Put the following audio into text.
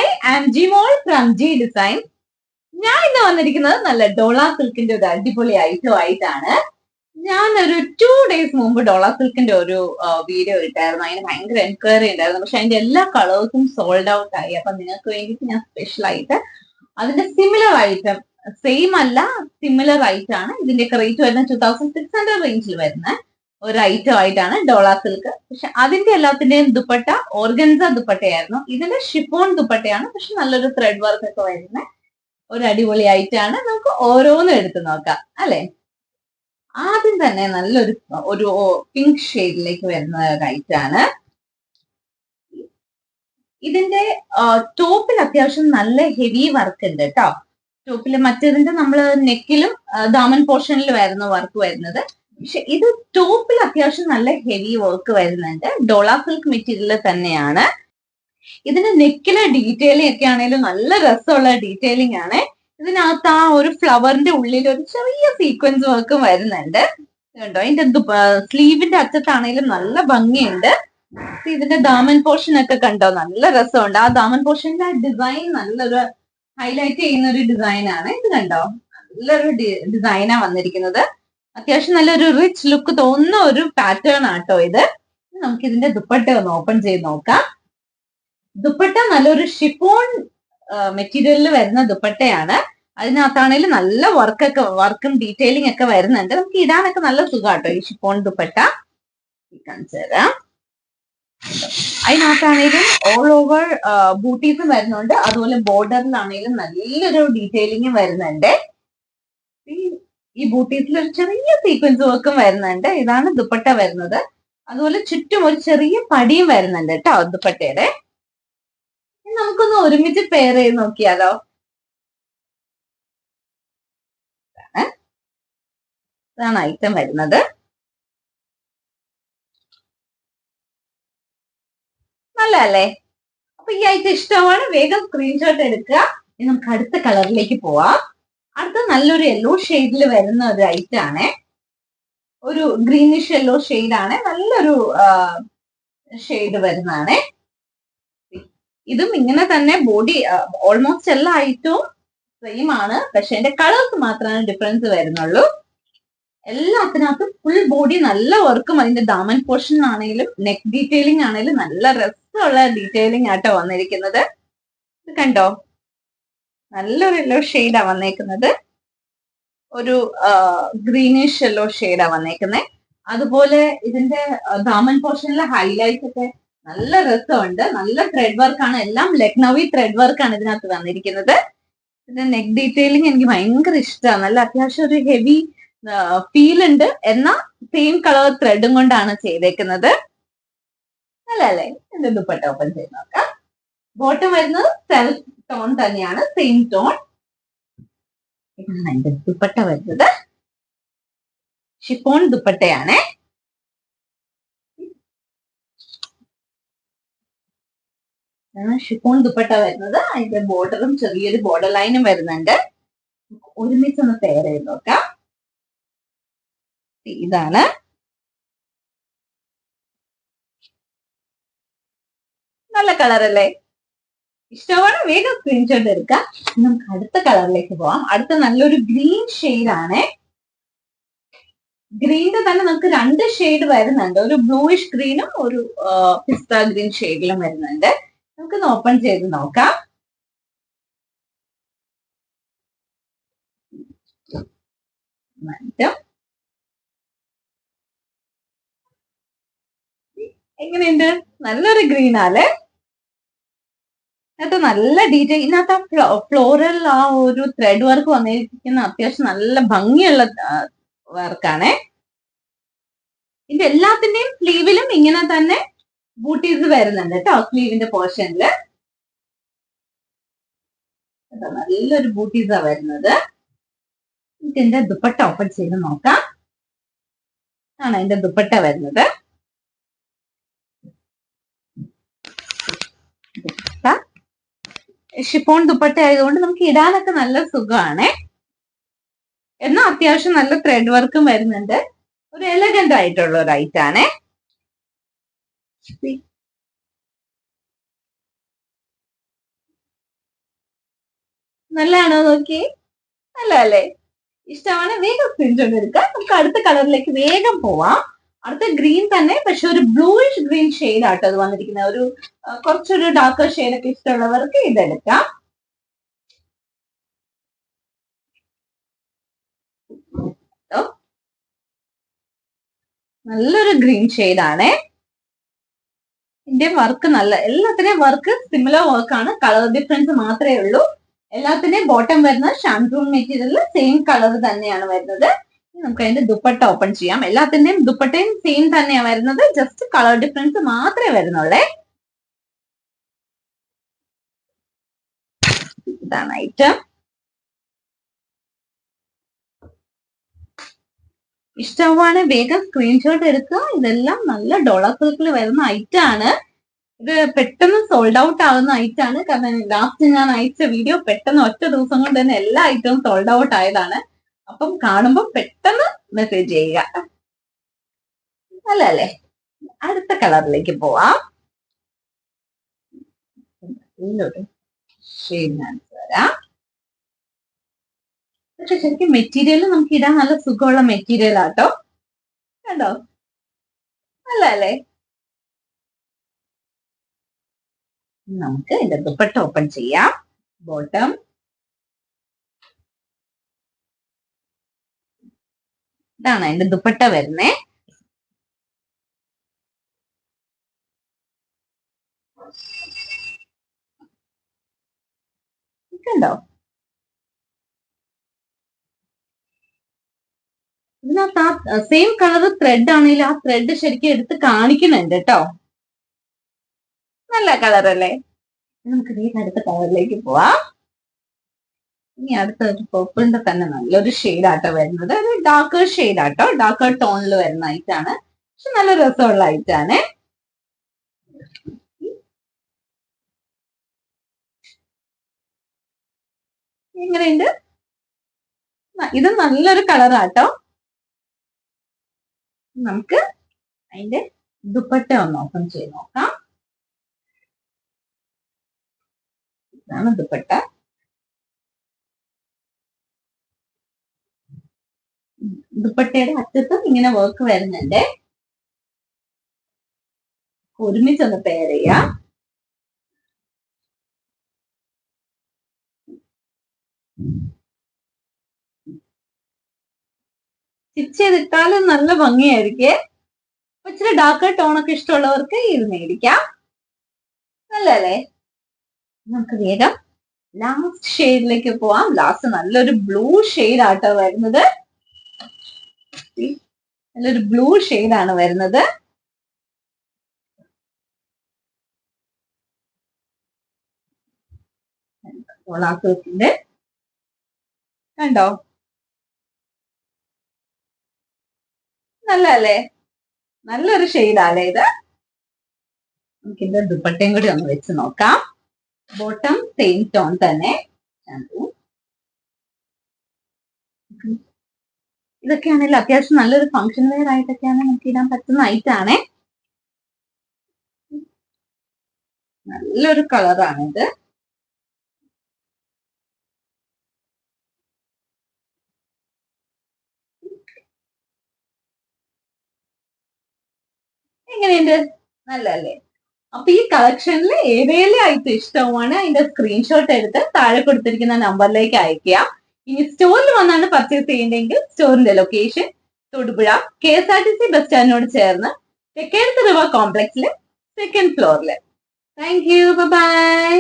Hi, I am Jimol from G design. ഞാൻ ഇന്ന് വന്നിരിക്കുന്നത് നല്ല ഡോള സിൽക്കിന്റെ ഒരു അടിപൊളി ഐറ്റം ആയിട്ടാണ്. ഞാൻ ഒരു 2 days മുമ്പ് ഡോള സിൽക്കിന്റെ ഒരു വീഡിയോ ഇട്ടായിരുന്നു. അതിന് ഭയങ്കര എൻക്വയറി ഉണ്ടായിരുന്നു. പക്ഷെ അതിന്റെ എല്ലാ കളേഴ്സും സോൾഡ് ഔട്ട് ആയി. അപ്പൊ നിങ്ങൾക്ക് വേണ്ടിയിട്ട് ഞാൻ സ്പെഷ്യൽ ആയിട്ട് അതിന്റെ സിമിലർ ഐറ്റം, സെയിം അല്ല സിമിലർ ആയിട്ടാണ് ഇതിന്റെയൊക്കെ റേറ്റ് വരുന്നത് 2600 റേഞ്ചിൽ വരുന്ന ഒരു ഐറ്റം ആയിട്ടാണ് ഡോള സിൽക്ക്. പക്ഷെ അതിന്റെ എല്ലാത്തിന്റെയും ദുപ്പട്ട ഓർഗൻസ ദുപ്പട്ടയായിരുന്നു. ഇതിന്റെ ഷിഫോൺ ദുപ്പട്ടയാണ്. പക്ഷെ നല്ലൊരു ത്രെഡ് വർക്ക് ഒക്കെ വരുന്ന ഒരു അടിപൊളി ആയിട്ടാണ്. നമുക്ക് ഓരോന്നും എടുത്ത് നോക്കാം അല്ലെ. ആദ്യം തന്നെ നല്ലൊരു ഒരു പിങ്ക് ഷെയ്ഡിലേക്ക് വരുന്ന ഒരു ഐറ്റാണ്. ഇതിന്റെ ടോപ്പിൽ അത്യാവശ്യം നല്ല ഹെവി വർക്ക് ഉണ്ട് കേട്ടോ. ടോപ്പിൽ മറ്റേതിന്റെ നമ്മള് നെക്കിലും ദാമൻ പോർഷനിൽ വരുന്ന വർക്ക് വരുന്നത്. പക്ഷെ ഇത് ടോപ്പിൽ അത്യാവശ്യം നല്ല ഹെവി വർക്ക് വരുന്നുണ്ട്. ഡോള സിൽക്ക് മെറ്റീരിയൽ തന്നെയാണ്. ഇതിന്റെ നെക്കിലെ ഡീറ്റെയിലിംഗ് ഒക്കെ ആണെങ്കിലും നല്ല രസമുള്ള ഡീറ്റെയിലിംഗ് ആണ്. ഇതിനകത്ത് ആ ഒരു ഫ്ലവറിന്റെ ഉള്ളിൽ ഒരു ചെറിയ സീക്വൻസ് വർക്കും വരുന്നുണ്ട് കണ്ടോ. ഇതിന്റെ സ്ലീവിന്റെ അറ്റത്താണെങ്കിലും നല്ല ഭംഗിയുണ്ട്. ഇതിന്റെ ദാമൻ പോർഷൻ ഒക്കെ കണ്ടോ, നല്ല രസമുണ്ട്. ആ ദാമൻ പോർഷന്റെ ആ ഡിസൈൻ നല്ലൊരു ഹൈലൈറ്റ് ചെയ്യുന്ന ഒരു ഡിസൈൻ ആണ്. ഇത് കണ്ടോ, നല്ലൊരു ഡിസൈനാ വന്നിരിക്കുന്നത്. അത്യാവശ്യം നല്ലൊരു റിച്ച് ലുക്ക് തോന്നുന്ന ഒരു പാറ്റേൺ ആട്ടോ ഇത്. നമുക്ക് ഇതിന്റെ ദുപ്പട്ട ഒന്ന് ഓപ്പൺ ചെയ്ത് നോക്കാം. ദുപ്പട്ട നല്ലൊരു ഷിഫോൺ മെറ്റീരിയലിൽ വരുന്ന ദുപ്പട്ടയാണ്. അതിനകത്താണെങ്കിലും നല്ല വർക്കും ഡീറ്റെയിലിംഗ് ഒക്കെ വരുന്നുണ്ട്. നമുക്ക് ഇടാനൊക്കെ നല്ല സുഖാട്ടോ ഈ ഷിഫോൺ ദുപ്പട്ട. കാണിച്ചു തരാം. അതിനകത്താണെങ്കിലും ഓൾ ഓവർ ബൂട്ടീസും വരുന്നുണ്ട്. അതുപോലെ ബോർഡറിലാണെങ്കിലും നല്ലൊരു ഡീറ്റെയിലിംഗ് വരുന്നുണ്ട്. ഈ ബൂട്ടീസിൽ ഒരു ചെറിയ സീക്വൻസ് വർക്കും വരുന്നുണ്ട്. ഇതാണ് ദുപ്പട്ട വരുന്നത്. അതുപോലെ ചുറ്റും ഒരു ചെറിയ പടിയും വരുന്നുണ്ട് കേട്ടോ ദുപ്പട്ടയുടെ. നമുക്കൊന്ന് ഒരുമിച്ച് പെയർ ചെയ്ത് നോക്കിയാലോ. ഇതാണ് ഐറ്റം വരുന്നത്. നല്ലല്ലേ. അപ്പൊ ഈ ഐറ്റം ഇഷ്ടമാണ്, വേഗം സ്ക്രീൻഷോട്ട് എടുക്കുക. ഇനി നമുക്ക് അടുത്ത കളറിലേക്ക് പോവാം. അടുത്ത നല്ലൊരു യെല്ലോ ഷെയ്ഡിൽ വരുന്ന ഒരു ഐറ്റം ആണ്. ഒരു ഗ്രീനിഷ് യെല്ലോ ഷെയ്ഡ് ആണ്. നല്ലൊരു ഷെയ്ഡ് വരുന്നതാണ്. ഇതും ഇങ്ങനെ തന്നെ ബോഡി ഓൾമോസ്റ്റ് എല്ലാ ഐറ്റവും സെയിം ആണ്. പക്ഷെ അതിന്റെ കളേഴ്സ് മാത്രമാണ് ഡിഫറൻസ് വരുന്നുള്ളൂ. എല്ലാത്തിനകത്തും ഫുൾ ബോഡി നല്ല വർക്കും അതിന്റെ ദാമൻ പോർഷൻ ആണെങ്കിലും നെക്ക് ഡീറ്റെയിലിംഗ് ആണെങ്കിലും നല്ല രസമുള്ള ഡീറ്റെയിലിംഗ് ആട്ടോ വന്നിരിക്കുന്നത്. ഇത് കണ്ടോ, നല്ലൊരു യെല്ലോ ഷെയ്ഡാ വന്നേക്കുന്നത്. ഒരു ഗ്രീനിഷ് യെല്ലോ ഷെയ്ഡാ വന്നേക്കുന്നത്. അതുപോലെ ഇതിന്റെ ദാമൻ പോർഷനിലെ ഹൈലൈറ്റ് ഒക്കെ നല്ല രസമുണ്ട്. നല്ല ത്രെഡ് വർക്കാണ്. എല്ലാം ലക്നൌവി ത്രെഡ് വർക്കാണ് ഇതിനകത്ത് വന്നിരിക്കുന്നത്. ഇതിന്റെ നെക്ക് ഡീറ്റെയിലിംഗ് എനിക്ക് ഭയങ്കര ഇഷ്ടമാണ്. നല്ല അത്യാവശ്യം ഒരു ഹെവി ഫീൽ ഉണ്ട്. എന്നാൽ സെയിം കളർ ത്രെഡും കൊണ്ടാണ് ചെയ്തേക്കുന്നത്. അല്ലേ. എന്റെ ദുപ്പട്ട ഓപ്പൺ ചെയ്ത് നോക്കാം. ബോട്ടം വരുന്നത് സെൽഫ് ടോൺ തന്നെയാണ്, സെയിം ടോൺ. ഇതാണ് എന്റെ ദുപ്പട്ട വരുന്നത്. ഷിഫോൺ ദുപ്പട്ടയാണ്. ഷിഫോൺ ദുപ്പട്ട വരുന്നത്. അതിന്റെ ബോർഡറും ചെറിയൊരു ബോർഡർ ലൈനും വരുന്നുണ്ട്. ഒരുമിച്ച് ഒന്ന് പെയർ ചെയ്ത് നോക്കാം. ഇതാണ് നല്ല കളർ അല്ലേ. ഇഷ്ടമാണ്, വേഗം സ്ക്രീൻഷോട്ട് എടുക്കാം. നമുക്ക് അടുത്ത കളറിലേക്ക് പോവാം. അടുത്ത നല്ലൊരു ഗ്രീൻ ഷെയ്ഡ് ആണ്. ഗ്രീനിന്റെ തന്നെ നമുക്ക് 2 ഷെയ്ഡ് വരുന്നുണ്ട്. ഒരു ബ്ലൂയിഷ് ഗ്രീനും ഒരു പിസ്ത ഗ്രീൻ ഷെയ്ഡിലും വരുന്നുണ്ട്. നമുക്കൊന്ന് ഓപ്പൺ ചെയ്ത് നോക്കാം. എങ്ങനെയുണ്ട്? നല്ലൊരു ഗ്രീൻ ആല്ലേ. ഇതിനകത്ത് നല്ല ഡീറ്റെയിൽ, ഇതിനകത്ത് ആ ഫ്ലോറൽ ആ ഒരു ത്രെഡ് വർക്ക് വന്നിരിക്കുന്ന അത്യാവശ്യം നല്ല ഭംഗിയുള്ള വർക്കാണ്. ഇതിന്റെ എല്ലാത്തിന്റെയും സ്ലീവിലും ഇങ്ങനെ തന്നെ ബൂട്ടീസ് വരുന്നുണ്ട് കേട്ടോ. സ്ലീവിന്റെ പോർഷനില് നല്ലൊരു ബൂട്ടീസാ വരുന്നത്. ഇതിന്റെ ദുപ്പട്ട ഓപ്പൺ ചെയ്ത് നോക്കാം. ആണ് അതിന്റെ ദുപ്പട്ട വരുന്നത്. ഷിഫോൺ ദുപ്പട്ട ആയതുകൊണ്ട് നമുക്ക് ഇടാനൊക്കെ നല്ല സുഖമാണ്. എന്നാൽ അത്യാവശ്യം നല്ല ത്രെഡ് വർക്കും വരുന്നുണ്ട്. ഒരു എലഗന്റ് ആയിട്ടുള്ള ഒരു ഐറ്റാണ്. നല്ലതാണോ നോക്കി? നല്ല അല്ലേ? ഇഷ്ടമാണ്, വേഗം സ്ക്രീൻഷോട്ട് എടുക്കുക. നമുക്ക് അടുത്ത കളറിലേക്ക് വേഗം പോവാം. അടുത്ത ഗ്രീൻ തന്നെ, പക്ഷെ ഒരു ബ്ലൂയിഷ് ഗ്രീൻ ഷെയ്ഡ് ആട്ടോ അത് വന്നിരിക്കുന്ന. ഒരു കുറച്ചൊരു ഡാർക്കർ ഷെയ്ഡ് ഒക്കെ ഇഷ്ടമുള്ളവർക്ക് ഇതെടുക്കാം. നല്ലൊരു ഗ്രീൻ ഷെയ്ഡ് ആണ്. ഇതിന്റെ വർക്ക് നല്ല, എല്ലാത്തിന്റെയും വർക്ക് സിമിലർ വർക്കാണ്, കളർ ഡിഫറൻസ് മാത്രമേ ഉള്ളൂ. എല്ലാത്തിന്റെയും ബോട്ടം വരുന്നത് ഷാൻഡൂൺ മെറ്റീരിയൽ സെയിം കളർ തന്നെയാണ് വരുന്നത്. നമുക്ക് അതിന്റെ ദുപ്പട്ട ഓപ്പൺ ചെയ്യാം. എല്ലാത്തിന്റെയും ദുപ്പട്ടയും സെയിം തന്നെയാണ് വരുന്നത്, ജസ്റ്റ് കളർ ഡിഫറൻസ് മാത്രമേ വരുന്നുള്ളേ. ഇതാണ് ഐറ്റം. ഇഷ്ടമാണ് വേഗം സ്ക്രീൻഷോട്ട് എടുക്കുക. ഇതെല്ലാം നല്ല ഡോളർ സിൽക്കിൽ വരുന്ന ഐറ്റം ആണ്. ഇത് പെട്ടെന്ന് സോൾഡ് ഔട്ട് ആവുന്ന ഐറ്റം ആണ്. കാരണം ലാസ്റ്റ് ഞാൻ അയച്ച വീഡിയോ പെട്ടെന്ന് ഒറ്റ ദിവസം കൊണ്ട് തന്നെ എല്ലാ ഐറ്റവും സോൾഡ് ഔട്ട് ആയതാണ്. അപ്പം കാണുമ്പോൾ പെട്ടെന്ന് മെസ്സേജ് ചെയ്യുക. അല്ലേ? അടുത്ത കളറിലേക്ക് പോവാം. വരാം. പക്ഷെ ശരിക്കും മെറ്റീരിയൽ നമുക്ക് ഇടാൻ നല്ല സുഖമുള്ള മെറ്റീരിയൽ ആട്ടോ. കണ്ടോ? അല്ലേ? നമുക്ക് ഇതിന്റെ ദുപ്പട്ട ഓപ്പൺ ചെയ്യാം. ബോട്ടം ഇതാണ് അതിന്റെ ദുപ്പട്ട വരുന്നേ. കണ്ടോ? ഇതിനകത്ത് ആ സെയിം കളർ ത്രെഡ് ആണെങ്കിൽ ആ ത്രെഡ് ശരിക്കും എടുത്ത് കാണിക്കുന്നുണ്ട് കേട്ടോ. നല്ല കളർ അല്ലേ? നമുക്ക് വേഗം അടുത്ത കളറിലേക്ക് പോവാം. ഇനി അടുത്ത ഒരു പർപ്പിളിന്റെ തന്നെ നല്ലൊരു ഷെയ്ഡ് ആട്ടോ വരുന്നത്. ഒരു ഡാർക്കർ ഷെയ്ഡ് ആട്ടോ, ഡാർക്കർ ടോണിൽ വരുന്ന ഐറ്റാണ്. പക്ഷെ നല്ല രസമുള്ള ഐറ്റാണ്. എങ്ങനെയുണ്ട്? ഇത് നല്ലൊരു കളറാട്ടോ. നമുക്ക് അതിന്റെ ദുപ്പട്ട ഒന്ന് ഓപ്പൺ ചെയ്ത് നോക്കാം. ഇതാണ് ദുപ്പട്ട. ദുപ്പട്ടയുടെ അറ്റത്തും ഇങ്ങനെ വർക്ക് വരുന്നുണ്ട്. ഒരുമിച്ചൊന്ന് പെയർ ചെയ്യാം. സ്റ്റിച്ച് ചെയ്തിട്ടാലും നല്ല ഭംഗിയായിരിക്കേ. ഇച്ചിരി ഡാർക്കർ ടോണൊക്കെ ഇഷ്ടമുള്ളവർക്ക് ഇത് മേടിക്കാം. നല്ലല്ലേ? നമുക്ക് വേഗം ലാസ്റ്റ് ഷെയ്ഡിലേക്ക് പോവാം. ലാസ്റ്റ് നല്ലൊരു ബ്ലൂ ഷെയ്ഡ് ആട്ടോ വരുന്നത്. നല്ലൊരു ബ്ലൂ ഷെയ്ഡാണ് വരുന്നത്. കണ്ടോ? നല്ലല്ലേ? നല്ലൊരു ഷെയ്ഡാല്ലേ ഇത്. നമുക്കിന്റെ ദുപ്പട്ടയും കൂടി ഒന്ന് വെച്ച് നോക്കാം. ബോട്ടം സെയിം ടോൺ തന്നെ. ഇതൊക്കെയാണെങ്കിൽ അത്യാവശ്യം നല്ലൊരു ഫംഗ്ഷൻ വെയർ ആയിട്ടൊക്കെയാണ് നമുക്ക് ഇടാൻ പറ്റുന്ന ഐറ്റാണേ. നല്ലൊരു കളറാണിത്. എങ്ങനെയുണ്ട്? നല്ലല്ലേ? അപ്പൊ ഈ കളക്ഷനിൽ ഏതേലും ഐറ്റം ഇഷ്ടവുമാണ് അതിന്റെ സ്ക്രീൻഷോട്ട് എടുത്ത് താഴെ കൊടുത്തിരിക്കുന്ന നമ്പറിലേക്ക് അയക്കുക. ഇനി സ്റ്റോറിൽ വന്നാണ് പർച്ചേസ് ചെയ്യേണ്ടെങ്കിൽ സ്റ്റോറിന്റെ ലൊക്കേഷൻ തൊടുപുഴ KSRTC ബസ് സ്റ്റാൻഡിനോട് ചേർന്ന് തെക്കേടത്ത് റിവർ കോംപ്ലക്സിലെ സെക്കൻഡ് ഫ്ലോറിൽ. Thank you. ബൈ.